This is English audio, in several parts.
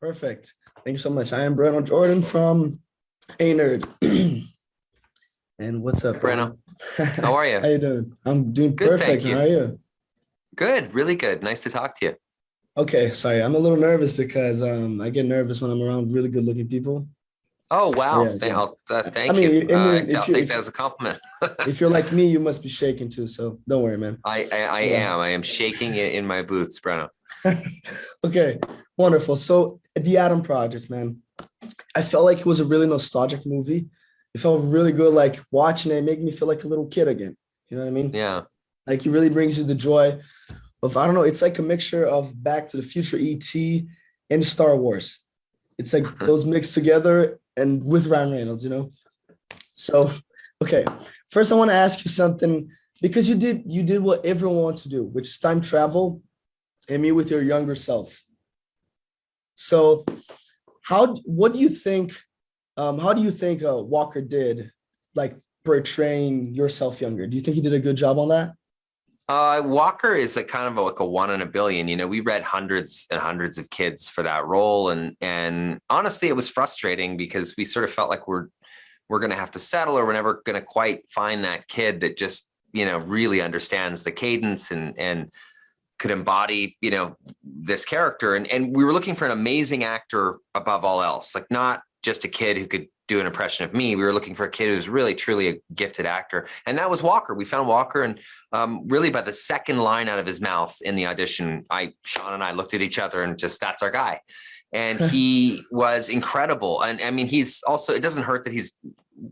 Perfect. Thank you so much. I am Breno Jordan from A Nerd. And what's up, Breno, man? how are How you? you doing? I'm doing Good, perfect. thank How you. are you? Good, really good. Nice to talk to you. Okay, sorry. I'm a little nervous because I get nervous when I'm around really good looking people. Oh, So wow. yeah, so Thank you. I mean, I'll take that as a compliment. if you're like me, you must be shaking too. So don't worry, man. I Yeah. am. I am shaking in my boots, Breno. Okay, wonderful. So the Adam Project, man. I felt like it was a really nostalgic movie. It felt really good, like watching it, made me feel like a little kid again. You know what I mean? Yeah. Like it really brings you the joy of, I don't know, it's like a mixture of Back to the Future, ET, and Star Wars. It's like those mixed together and with Ryan Reynolds, you know? So, okay. First I want to ask you something because you did what everyone wants to do, which is time travel and meet with your younger self. So, what do you think how do you think Walker did, like portraying yourself younger? Do you think he did a good job on that? Walker is a kind of like a one in a billion. We read hundreds and hundreds of kids for that role, and honestly, it was frustrating because we sort of felt like we're going to have to settle, or we're never going to quite find that kid that just really understands the cadence and could embody this character. And we were looking for an amazing actor above all else, like not just a kid who could do an impression of me. We were looking for a kid who was really truly a gifted actor, and that was Walker. We found Walker, and really by the second line out of his mouth in the audition, Sean and I looked at each other and just, that's our guy. And he was incredible. And I mean, he's also, it doesn't hurt that he's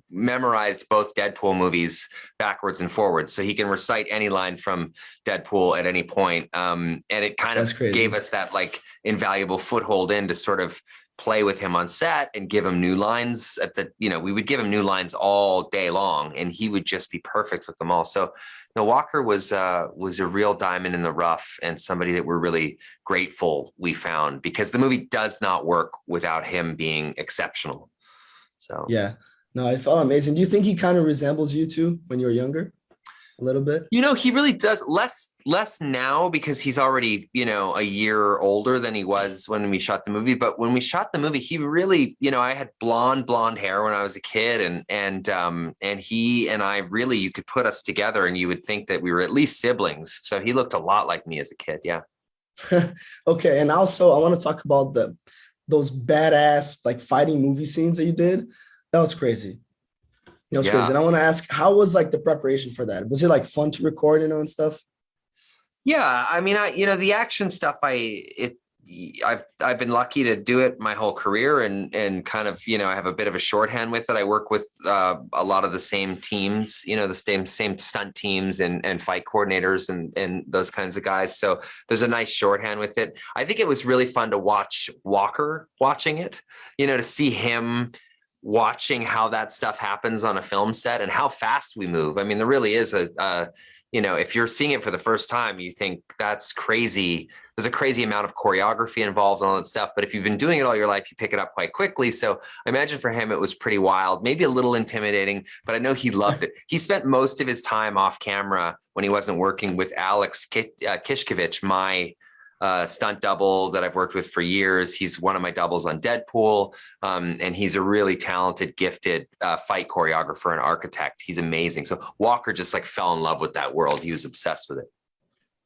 memorized both Deadpool movies backwards and forwards, so he can recite any line from Deadpool at any point. And it kind That's of gave crazy. us that like invaluable foothold in to sort of play with him on set and give him new lines we would give him new lines all day long, and he would just be perfect with them all. So Walker was a real diamond in the rough, and somebody that we're really grateful we found, because the movie does not work without him being exceptional. So Yeah. No, I felt amazing. Do you think he kind of resembles you too when you were younger? A little bit? he really does. Less now, because he's already, a year older than he was when we shot the movie. But when we shot the movie, he really, I had blonde hair when I was a kid, and he and I really, you could put us together and you would think that we were at least siblings. So he looked a lot like me as a kid. Yeah. Okay, and also I want to talk about those badass like fighting movie scenes that you did. That was crazy. That was crazy. Yeah. And I want to ask, how was like the preparation for that? Was it like fun to record, and stuff? Yeah, I mean, the action stuff, I've been lucky to do it my whole career, and kind of, I have a bit of a shorthand with it. I work with a lot of the same teams, the same stunt teams and fight coordinators and those kinds of guys. So there's a nice shorthand with it. I think it was really fun to watch Walker watching it, to see him watching how that stuff happens on a film set and how fast we move. I mean, there really is if you're seeing it for the first time, you think that's crazy. There's a crazy amount of choreography involved and all that stuff. But if you've been doing it all your life, you pick it up quite quickly. So I imagine for him, it was pretty wild, maybe a little intimidating, but I know he loved it. He spent most of his time off camera when he wasn't working with Alex Kishkovich, my stunt double that I've worked with for years. He's one of my doubles on Deadpool, and he's a really talented, gifted fight choreographer and architect. He's amazing. So Walker just like fell in love with that world. He was obsessed with it.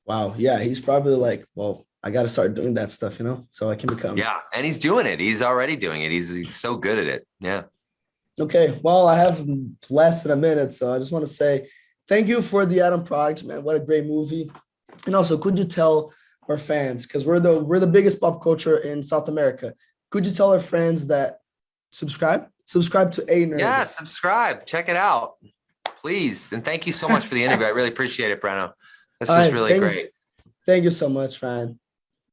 Wow. Yeah, he's probably like, well, I got to start doing that stuff, so I can become. Yeah, and he's doing it. He's already doing it. He's so good at it. Yeah. Okay. Well, I have less than a minute, so I just want to say thank you for the Adam Project, man. What a great movie. And also, could you tell our fans, because we're the biggest pop culture in South America, could you tell our friends that subscribe to A Yeah, Nerd? subscribe. Check it out, please. And thank you so much for the interview. I really appreciate it, Breno. This All was right. really great. Thank you so much, Ryan.